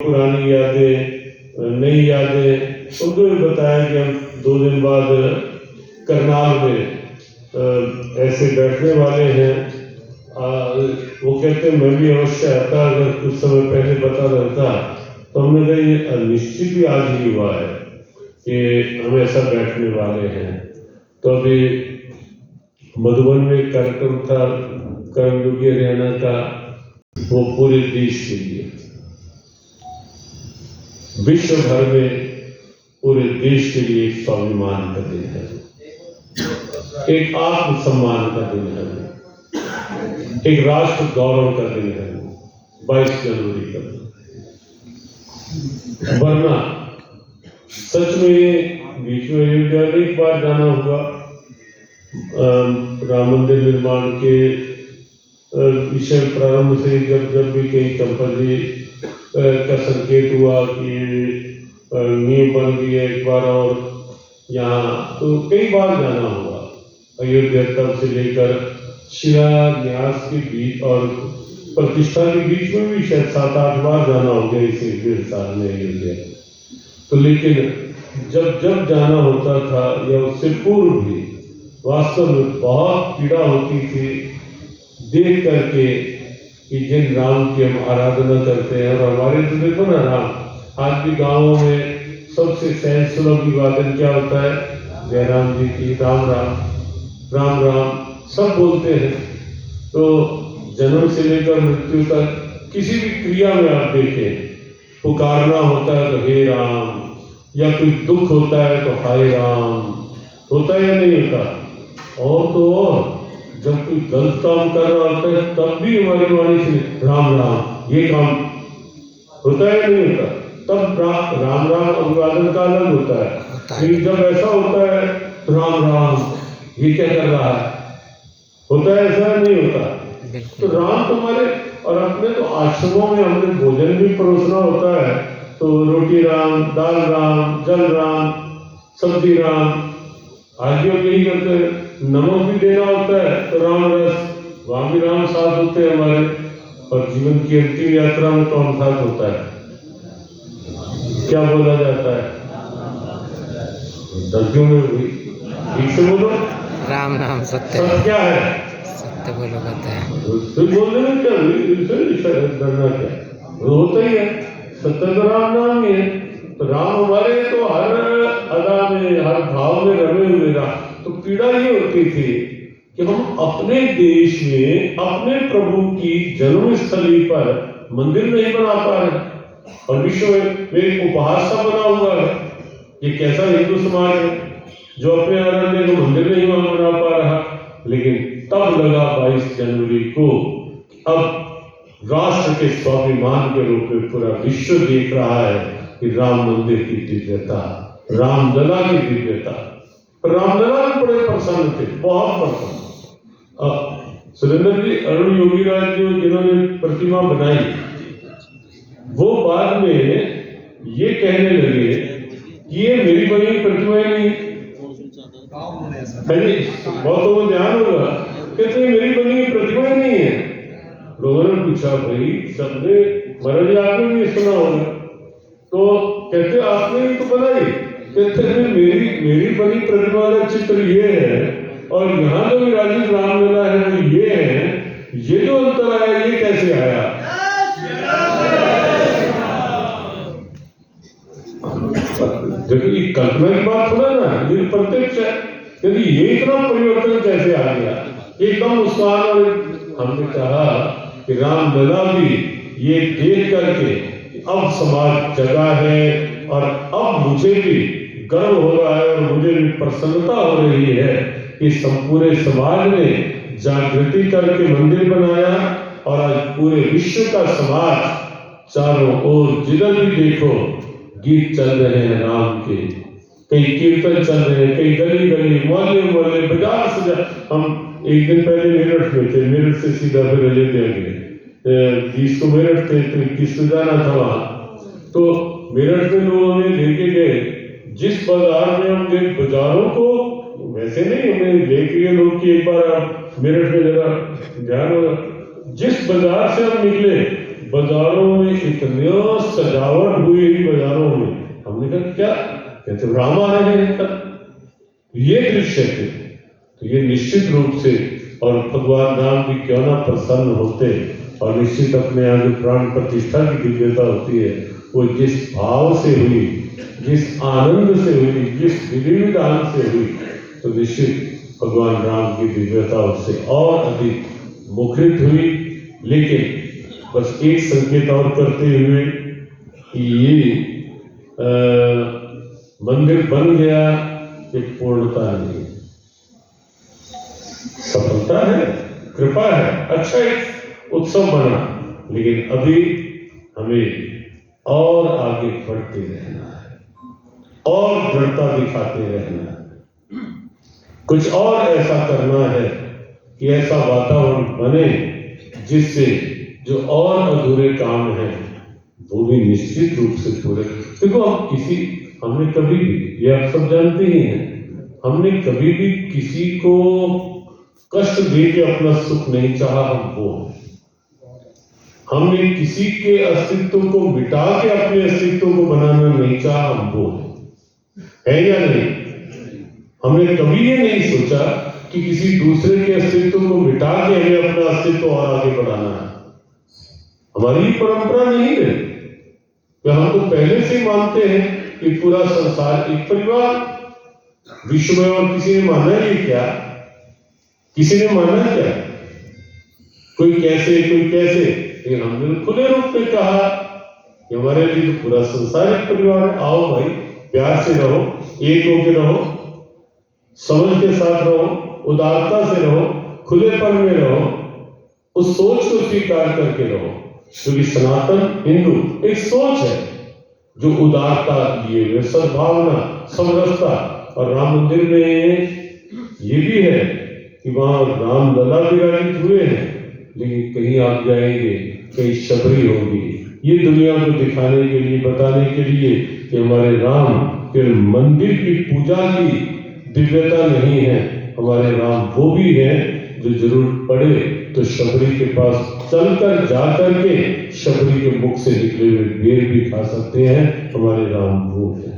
पुरानी यादें, नई यादें, उनको भी बताया कि हम 2 दिन बाद करनाल में ऐसे बैठने वाले हैं। वो कहते मैं भी अवश्य आता, अगर कुछ समय पहले पता रहता। तो हमने कहा ये निश्चित ही आज ही हुआ है कि हम ऐसा बैठने वाले हैं। तो अभी मधुबन में एक कार्यक्रम था कर्मयोगी हरियाणा का, वो पूरे देश के लिए, विश्व भर में पूरे देश के लिए एक स्वाभिमान का दिन है, एक आत्मसम्मान का दिन है, एक राष्ट्र गौरव का दिन है, 22 जनवरी का दिन। वरना सच में बीच में अयोध्या एक बार जाना हुआ, राम मंदिर निर्माण के विषय प्रारंभ से जब भी कहीं चंपा जी का संकेत हुआ कि नींव बन गई है एक बार और यहाँ, तो कई बार जाना हुआ अयोध्या तब से लेकर शिलान्यास के बीच और प्रतिष्ठा के बीच में भी शायद 7-8 बार जाना हो गया इस 1.5 साल में अयोध्या। तो लेकिन जब जाना होता था या उससे पूर्व भी वास्तव में बहुत पीड़ा होती थी देख करके कि जिन राम की हम आराधना करते हैं। और हमारे तो देखो ना, राम आज भी गाँवों में सबसे सहज सुलभ अभिवादन क्या होता है, जय राम जी की, राम राम राम राम सब बोलते हैं। तो जन्म से लेकर मृत्यु तक किसी भी क्रिया में आप देखें, पुकारना होता है तो हे राम, या कोई दुख होता है तो हाय राम, होता है या नहीं होता। और तो और जब कोई गलत काम कर रहा होता है तब भी हमारी वाणी से राम राम, ये काम होता है या नहीं होता। तब राम राम अभिवादन का अलग होता है। लेकिन जब ऐसा होता है राम राम, ये क्या कर रहा है, होता है ऐसा नहीं होता। तो राम तुम्हारे, और अपने तो आश्रमों में हमने भोजन भी परोसना होता है तो रोटी राम, दाल राम, जल राम, सब्जी राम, आज भी यही करते हैं। नमक भी देना होता है तो राम रस, वहां भी राम साथ होते हैं हमारे। और जीवन की अंतिम यात्रा में कौन साथ होता है, क्या बोला जाता है, दर्जों में हुई, ठीक से बोलो, राम नाम सत्य। सत्य क्या है, सत्य बोलो कहते हैं। तो बोलने में क्या डरना, क्या वो होता ही है, सत्य तो राम नाम ही है। तो राम हमारे तो हर अदा में, हर भाव में रमे हुए राम। तो पीड़ा ये होती थी कि हम अपने देश में अपने प्रभु की जन्मस्थली पर मंदिर नहीं बना पा रहे, और विश्व में एक उपहास सा बना हुआ है। ये कैसा हिंदू समाज है जो अपने आराध्य को मंदिर नहीं बना पा रहा। लेकिन तब लगा 22 जनवरी को अब राष्ट्र के स्वाभिमान के रूप में पूरा विश्व देख रहा है कि राम मंदिर की दिव्यता, रामलला की दिव्यता। रामलला भी बड़े प्रसन्न थे, बहुत प्रसन्न। सुरेंद्र जी, अरुण योगी राज जो जिन्होंने प्रतिमा बनाई, वो बाद में ये कहने लगे कि ये मेरी बनी प्रतिमा ही नहीं है। बहुतों को ध्यान होगा, कहते मेरी बनी प्रतिमा ही नहीं है। लोगों ने पूछा, भाई सबने, महाराज आपने भी सुना होगा, तो कहते आपने ही तो बनाई। कहते मेरी बनी प्रतिमा का चित्र ये है, और यहाँ जो विराजित रामलला है वो ये है। ये जो अंतर आया, ये कैसे आया। देखो ये कल्पना की बात थोड़ा ना, ये प्रत्यक्ष है। यदि ये इतना परिवर्तन कैसे आ गया, एकदम मुस्कान। और हमने कहा कि रामलला भी ये देख करके अब समाज जगा है, और अब मुझे भी गर्व हो रहा है और मुझे भी प्रसन्नता हो रही है कि पूरे समाज ने जागृति करके मंदिर बनाया। और आज पूरे विश्व का समाज चारों ओर जिधर भी देखो गीत चल रहे हैं राम के, कई कीर्तन चल रहे हैं, कई गली गली, मोहल्ले मोहल्ले, बाजार सजा। हम एक दिन पहले मेरठ में थे, मेरठ से सीधा फिर अयोध्या गए। 20 को मेरठ थे तो 21 को जाना था वहां। तो मेरठ में लोगों ने लेके गए, जिस बाजार में हम गए, बाजारों को वैसे नहीं हमें लेके गए लोग कि एक बार आप मेरठ में जरा ध्यान होगा, जिस बाजार से हम निकले बाजारों में इतनी सजावट हुई बाजारों में, हमने कहा क्या कहते राम आ रहे हैं तब ये दृश्य थे। तो ये निश्चित रूप से, और भगवान राम भी क्यों ना प्रसन्न होते, और निश्चित अपने यहाँ जो प्राण प्रतिष्ठा की दिव्यता होती है वो जिस भाव से हुई, जिस आनंद से हुई, जिस विधि विधान से हुई, तो निश्चित भगवान राम की दिव्यता उससे और अधिक मुखरित हुई। लेकिन बस एक संकेत और करते हुए कि ये मंदिर बन गया, ये पूर्णता नहीं, सफलता है, कृपा है, अच्छा एक उत्सव बना, लेकिन अभी हमें और आगे बढ़ते रहना है और दृढ़ता दिखाते रहना है, कुछ और ऐसा करना है कि ऐसा वातावरण बने जिससे जो और अधूरे काम हैं वो भी निश्चित रूप से पूरे। देखो हमने कभी भी, ये आप सब जानते ही हैं, हमने कभी भी किसी को कष्ट दे के अपना सुख नहीं चाहा, हमने किसी के अस्तित्व को मिटा के अपने अस्तित्व को बनाना नहीं चाहा, हम वो है या नहीं? हमने कभी ये नहीं सोचा कि किसी दूसरे के अस्तित्व को मिटा के हमें अपना अस्तित्व और आगे बढ़ाना है। हमारी परंपरा नहीं है कि हम तो पहले से मानते हैं कि पूरा संसार एक परिवार, विश्व में, और किसी ने माना ये क्या? किसी ने माना क्या? कोई कैसे, कोई कैसे, लेकिन हमने खुले रूप में कहा कि हमारे लिए तो पूरा संसार एक परिवार है। आओ भाई, प्यार से रहो, एक होके रहो, समझ के साथ रहो, उदारता से रहो, खुलेपन में रहो, उस सोच को स्वीकार करके रहो, क्योंकि सनातन हिंदू एक सोच है जो उदारता लिए हुए, सद्भावना, समरसता। और राम मंदिर में ये भी है कि वहां राम लला विराजित हुए हैं, लेकिन कहीं आप जाएंगे कहीं शबरी होगी, ये दुनिया को दिखाने के लिए, बताने के लिए कि हमारे राम केवल मंदिर की पूजा की दिव्यता नहीं है, हमारे राम वो भी है जो जरूरत पड़े तो शबरी के पास चलकर जाकर के शबरी के मुख से निकले हुए बेर भी खा सकते हैं, हमारे राम वो है।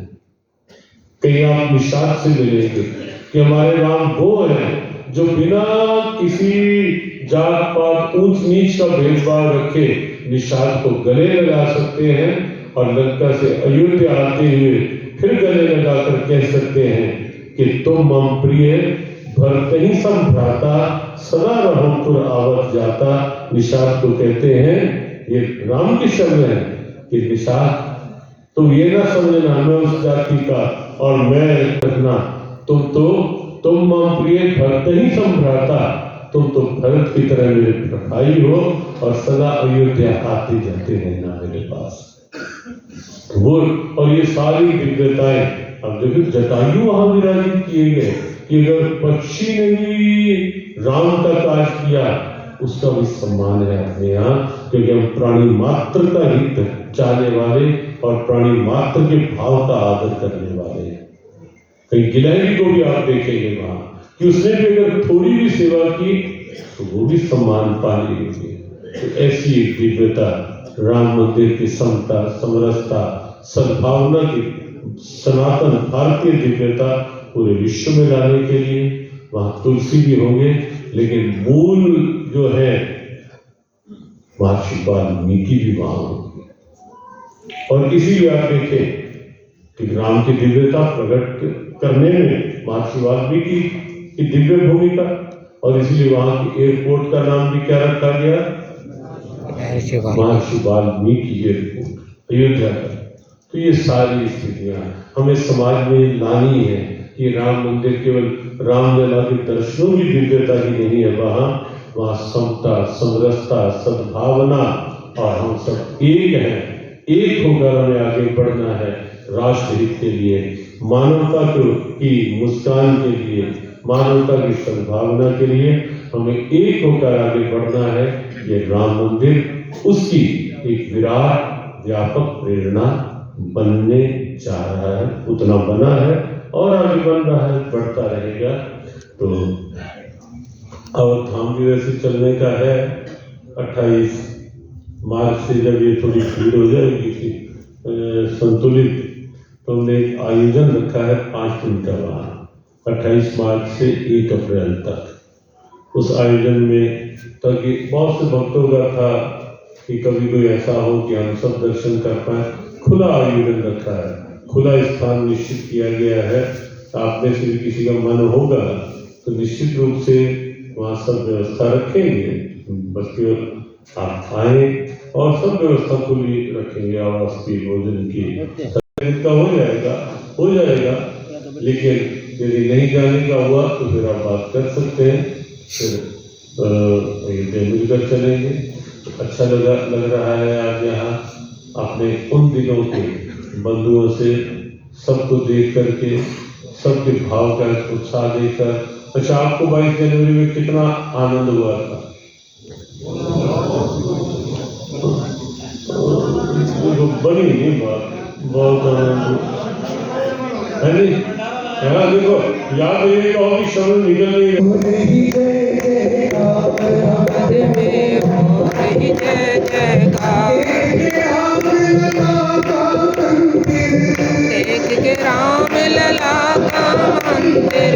कहीं आप निषाद से मिलेंगे कि हमारे राम वो है जो बिना किसी जात पात ऊंच नीच का भेदभाव रखे निषाद को गले लगा सकते हैं, और लंका से अयोध्या आते हुए फिर गले लगाकर कह सकते हैं कि तुम मम प्रिय भरत ही संभ्राता, सदा रहो पुर आवत जाता। निषाद को कहते हैं, ये राम के शब्द हैं कि निषाद तुम ये ना समझना मैं उस जाति का और मैं रखना, तुम मम प्रिय भरत ही संभ्राता, तुम तो भरत की तरह मेरे भाई हो और सदा अयोध्या आते जाते रहना मेरे पास। वो और ये सारी दिव्यताएं, अब देखो जटायु वहां विराजित किए गए कि अगर पक्षी ने भी राम का काज किया उसका भी सम्मान है अपने यहाँ, क्योंकि हम प्राणी मात्र का हित चाहने वाले और प्राणी मात्र के भाव का आदर करने वाले हैं। कहीं गिलहरी को भी आप देखेंगे वहां कि उसने भी अगर थोड़ी भी सेवा की तो वो भी सम्मान पा लेंगे। तो ऐसी एक दिव्यता राम मंदिर की समता, समरसता, सद्भावना की सनातन भारतीय दिव्यता पूरे विश्व में लाने के लिए वहां तुलसी भी होंगे, लेकिन मूल जो है महर्षि वाल्मीकि भी वहां होंगे। और इसीलिए आप देखें कि राम की दिव्यता प्रकट करने में महर्षि वाल्मीकि की दिव्य भूमिका, और इसलिए वहां की एयरपोर्ट का नाम भी क्या रखा गया? महर्षि वाल्मीकि एयरपोर्ट अयोध्या का। तो ये सारी स्थितियां हमें समाज में लानी है कि राम मंदिर केवल रामलला के दर्शनों की दिव्यता ही नहीं है, वहाँ समता, समरसता, सद्भावना, और हम सब एक हैं, एक होकर हमें आगे बढ़ना है राष्ट्र हित के लिए, मानवता की मुस्कान के लिए, मानवता की सद्भावना के लिए हमें एक होकर आगे बढ़ना है। ये राम मंदिर उसकी एक विराट व्यापक प्रेरणा बनने जा रहा है, उतना बना है और आगे बन रहा है, बढ़ता रहेगा। तो अब धाम भी वैसे चलने का है 28 मार्च से जब ये थोड़ी भीड़ हो जाएगी संतुलित, तो हमने एक आयोजन रखा है 5 दिन का वहाँ 28 मार्च से 1 अप्रैल तक। उस आयोजन में ताकि बहुत से भक्तों का था कि कभी कोई ऐसा हो कि हम सब दर्शन कर पाए, खुला आयोजन रखा है, खुला स्थान निश्चित किया गया है। आप में से भी किसी का मन होगा तो निश्चित रूप से वहाँ सब व्यवस्था रखेंगे, बस केवल आप आए और सब व्यवस्था खुली रखेंगे, आवास की, भोजन की, का हो जाएगा। लेकिन यदि नहीं जाने का हुआ तो फिर आप बात कर सकते हैं, फिर मिलकर चलेंगे। अच्छा लग रहा है आज यहाँ अपने उन दिनों के बंधुओं से सबको देख करके, सबके भाव का उत्साह देखकर। अच्छा, आपको 22 जनवरी में कितना आनंद हुआ था? बड़ी ही बात, बहुत आनंद है नहीं? देखो याद ये कहो कि शब्द निकल नहीं राम लला का मंदिर,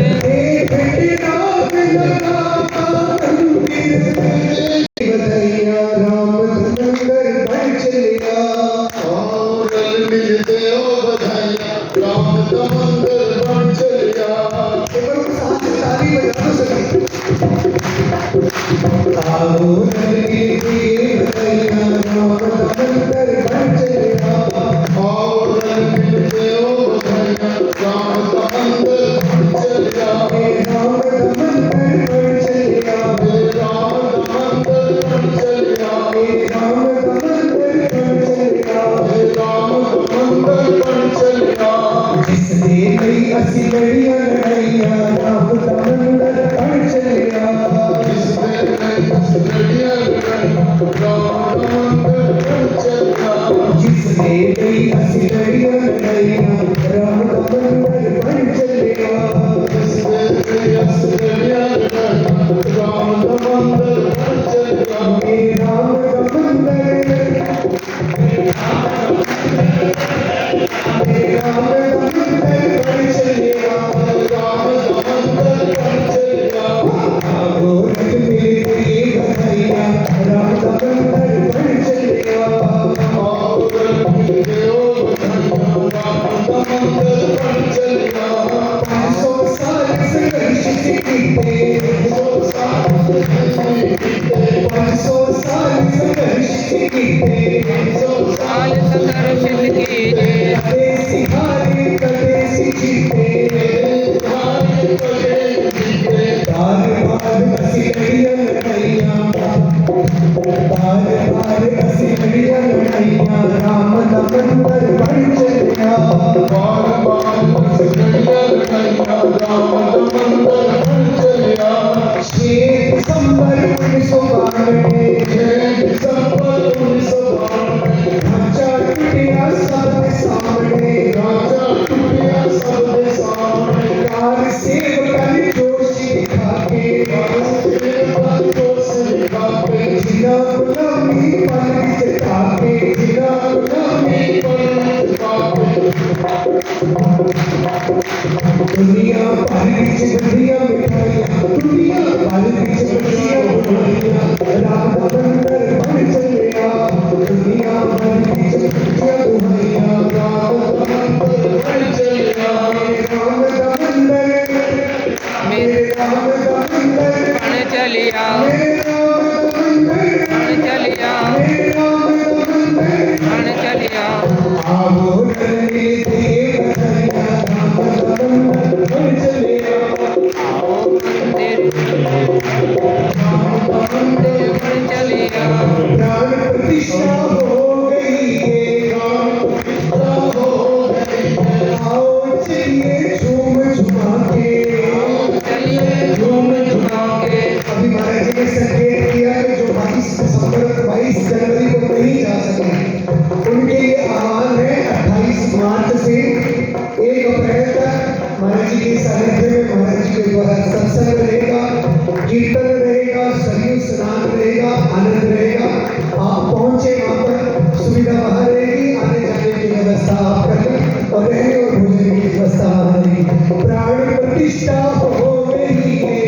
स्थापन और भोजन की व्यवस्था हमारी प्राण प्रतिष्ठा हो गई है,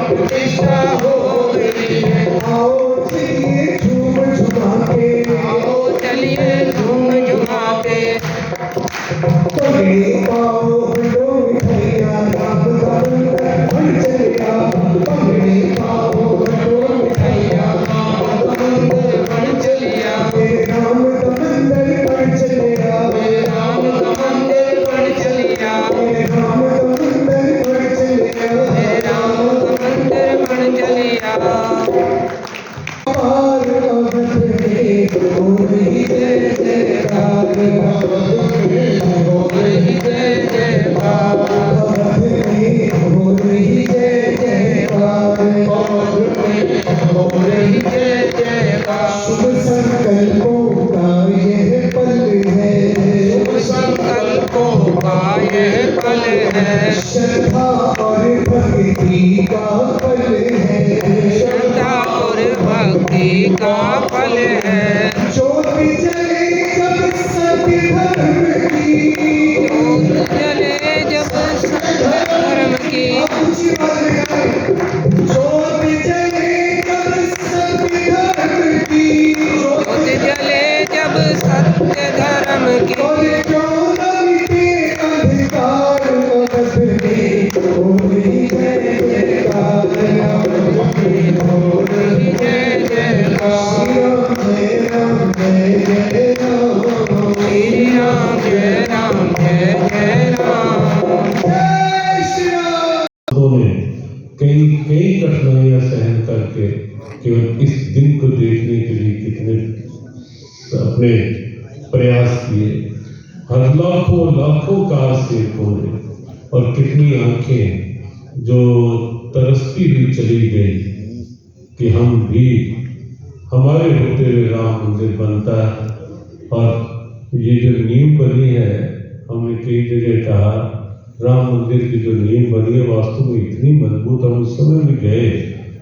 प्रतिष्ठा हो गई है। आओ चलिए झूम झुमा के, आओ चलिए झूम झुमा के, पगड़ी पाओ हटो मिठाइया, राम का मंदिर बन चलेगा, पगड़ी पाओ हटो मिठाइया, राम का मंदिर बन चलिया, मेरे राम का मंदिर बन चलेगा, मेरे राम का मंदिर बन चलिया, मेरे राम का मंदिर बन चलेगा, मेरे राम का मंदिर बन चलिया। पार अवध में हो रही जय जयकार, हो रही जय जयकार, अवध में हो रही जय जयकार, हो रही जय जयकार। शुभ संकल्पों का यह पल है, शुभ संकल्पों का यह पल है, श्रद्धा और भक्ति का पल है, श्रद्धा और भक्ति का पल है। ज्योति जले जब सत्य धर्म की, ज्योत जले जब सत्य धर्म की, ऊंची आवाज में गाएं। ज्योति जले जब सत्य धर्म की, ज्योत जले जब सत्य धर्म की, और क्यों न मिटे अंधकार अवध में हो रही जय जयकार, हो रही जय जयकार। श्री राम जय जय राम, श्री राम जय राम जय जय राम। जय श्री राम। उन्होंने कई कई कठिनाइयां सहन करके केवल इस दिन को देखने के लिए कितने अपने प्रयास किए, हर लाखों लाखों कार सेवकों ने, और कितनी आंखें जो तरसती हुई चली गई कि हम भी, हमारे होते हुए राम मंदिर बनता है। और ये जो नींव बनी है, हमने कई जगह कहा राम मंदिर की जो नींव बनी है वास्तव में इतनी मजबूत, हम उस समय भी गए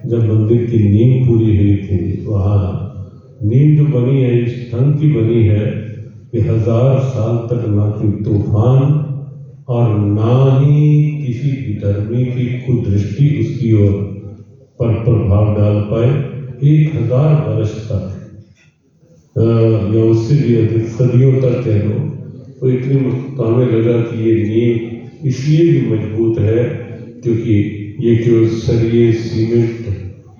जब मंदिर की नींव पूरी हुई थी। वहाँ नींव जो बनी है इस ढंग की बनी है कि 1000 साल तक ना कोई तूफान और ना ही किसी विधर्मी की कुदृष्टि उसकी ओर पर प्रभाव डाल पाए। 1000 वर्ष तक या उससे भी अधिक सदियों तक कह लो, तो इतनी हमें लगा कि ये नींव इसलिए भी मजबूत है क्योंकि ये केवल सरिये, सीमेंट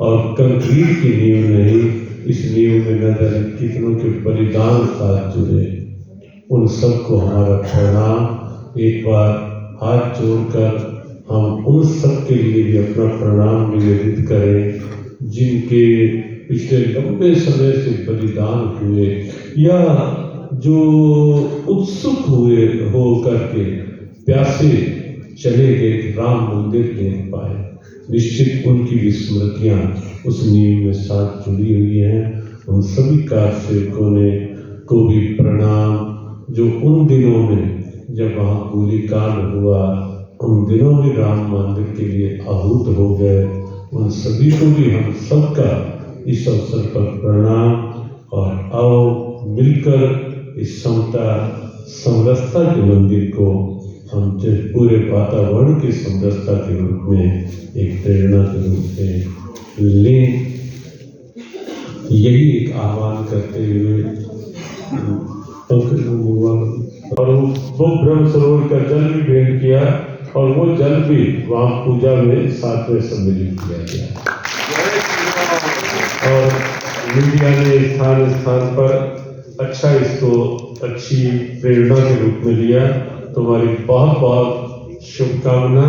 और कंक्रीट की नींव नहीं, इस नींव में न जाने कितनों के बलिदान साथ जुड़े। उन सबको हमारा प्रणाम। एक बार हाथ जोड़कर हम उन सब के लिए भी अपना प्रणाम निवेदित करें जिनके पिछले लंबे समय से बलिदान हुए या जो उत्सुक हुए हो करके प्यासे चले गए कि राम मंदिर देख पाए। निश्चित उनकी भी स्मृतियां उस नींव में साथ जुड़ी हुई हैं। उन सभी कार सेवकों ने को भी प्रणाम जो उन दिनों में जब वहाँ गोलीकांड हुआ, उन दिनों में राम मंदिर के लिए आहूत हो गए। उन सभी को भी हम सबका इस अवसर पर प्रणाम। और आओ मिलकर इस समता समरसता के मंदिर को हम पूरे वातावरण की समरसता के रूप में एक प्रेरणा के रूप में लें। यही एक आह्वान करते हुए और वो ब्रह्म सरोवर का जल भी भेंट किया और वो जल भी वहाँ पूजा में साथ में सम्मिलित किया गया। और मीडिया ने स्थान स्थान पर अच्छा इसको अच्छी प्रेरणा के रूप में लिया। तुम्हारी बहुत बहुत शुभकामना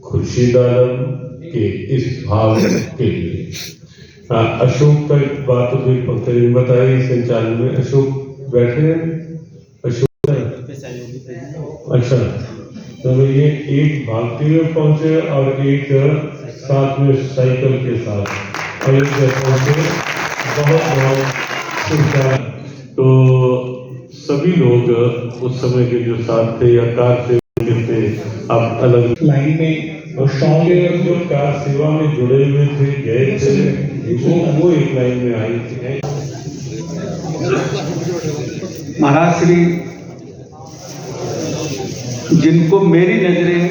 खुर्शीद आलम के इस भाव के लिए। अशोक का एक बात तो भी पंकज ने बताई संचालन में। अशोक बैठे हैं, अशोक अच्छा, तो ये एक भागते हुए पहुंचे और एक साथ में साइकिल के साथ अयोध्या पहुंचे। बहुत बहुत शुभकामना। तो सभी लोग उस समय के जो साथ थे या कार से थे, आप अलग लाइन में और के जो कार सेवा में जुड़े हुए थे गए थे, वो एक लाइन में आई थी। महाराज श्री जिनको मेरी नज़रें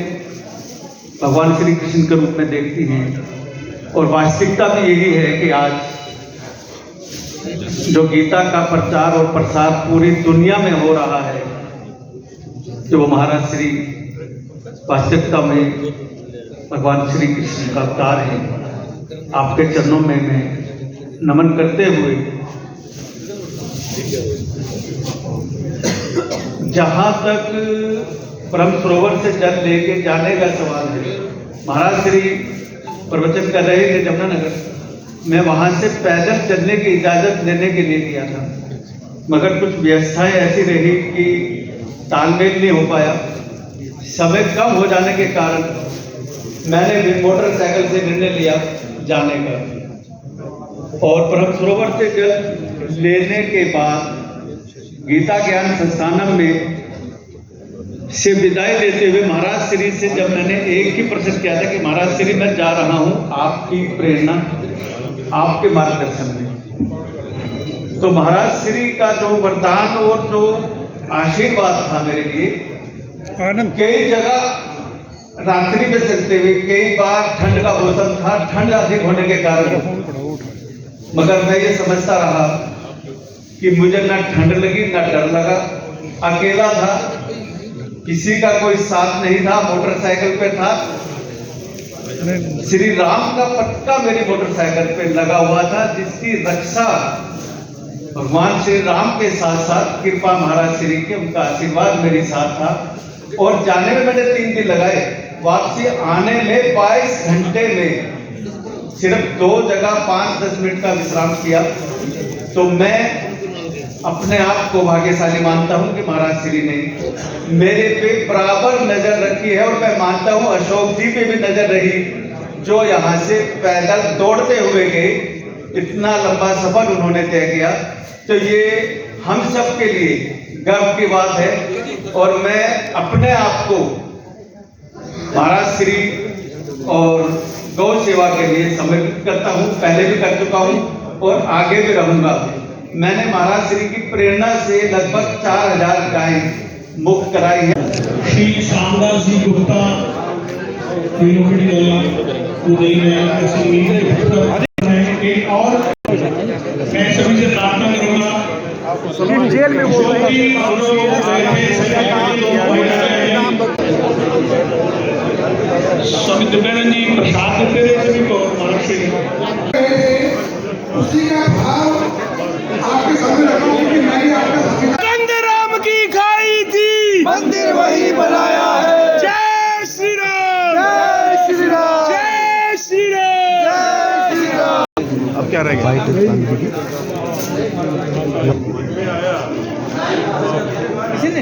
भगवान श्री कृष्ण के रूप में देखती हैं, और वास्तविकता भी यही है कि आज जो गीता का प्रचार और प्रसार पूरी दुनिया में हो रहा है, जो वो महाराज श्री वास्तविकता में भगवान श्री कृष्ण का अवतार है। आपके चरणों में मैं नमन करते हुए जहाँ तक ब्रह्म सरोवर से जल लेके जाने का सवाल है, महाराज श्री प्रवचन कर रहे थे जमुनानगर, मैं वहाँ से पैदल चलने की इजाज़त लेने के लिए गया था, मगर कुछ व्यवस्थाएं ऐसी रही कि तालमेल नहीं हो पाया। समय कम हो जाने के कारण मैंने भी मोटरसाइकिल से निर्णय लिया जाने का, और ब्रह्म सरोवर से जल लेने के बाद गीता ज्ञान संस्थानम में से विदाई लेते हुए महाराज श्री से जब मैंने एक ही प्रश्न किया था कि महाराज श्री मैं जा रहा हूं आपकी प्रेरणा, आपके मार्गदर्शन में, तो महाराज श्री का जो वरदान और जो आशीर्वाद था मेरे लिए, कई जगह रात्रि में चलते हुए कई बार ठंड का मौसम था, ठंड अधिक होने के कारण, मगर मैं ये समझता रहा कि मुझे ना ठंड लगी ना डर लगा। अकेला था, किसी का कोई साथ नहीं था, मोटरसाइकिल पे था। श्री राम का पट्टा मेरी मोटरसाइकिल पे लगा हुआ था, जिसकी रक्षा भगवान श्री राम के साथ साथ कृपा महाराज श्री के, उनका आशीर्वाद मेरे साथ था। और जाने में मैंने 3 दिन लगाए, वापसी आने में 22 घंटे में सिर्फ 2 जगह 5-10 मिनट का विश्राम किया। तो मैं अपने आप को भाग्यशाली मानता हूं कि महाराज श्री ने मेरे पे बराबर नजर रखी है, और मैं मानता हूं अशोक जी पे भी नजर रही, जो यहाँ से पैदल दौड़ते हुए गए, इतना लंबा सफर उन्होंने तय किया। तो ये हम सब के लिए गर्व की बात है, और मैं अपने आप को महाराज श्री और गौ सेवा के लिए समर्पित करता हूँ। पहले भी कर चुका हूँ और आगे भी रहूंगा। मैंने महाराज श्री की प्रेरणा से लगभग 4000 गायें मुक्त कराई है। श्री शामदास जी गुप्ता उदय में एक और मैं सभी से प्रार्थना करूंगा, जेल में बोल रहे स्वामी दुर्गानंद जी प्रसाद देते रहे सभी को। उसी का भाव आपके सामने रखा हूं कि मैं भी आपका रंग राम की खाई थी, मंदिर वही बनाया है। जय श्री राम, जय श्री राम, जय श्री राम, जय श्री राम। अब क्या रहेगा? किसी ने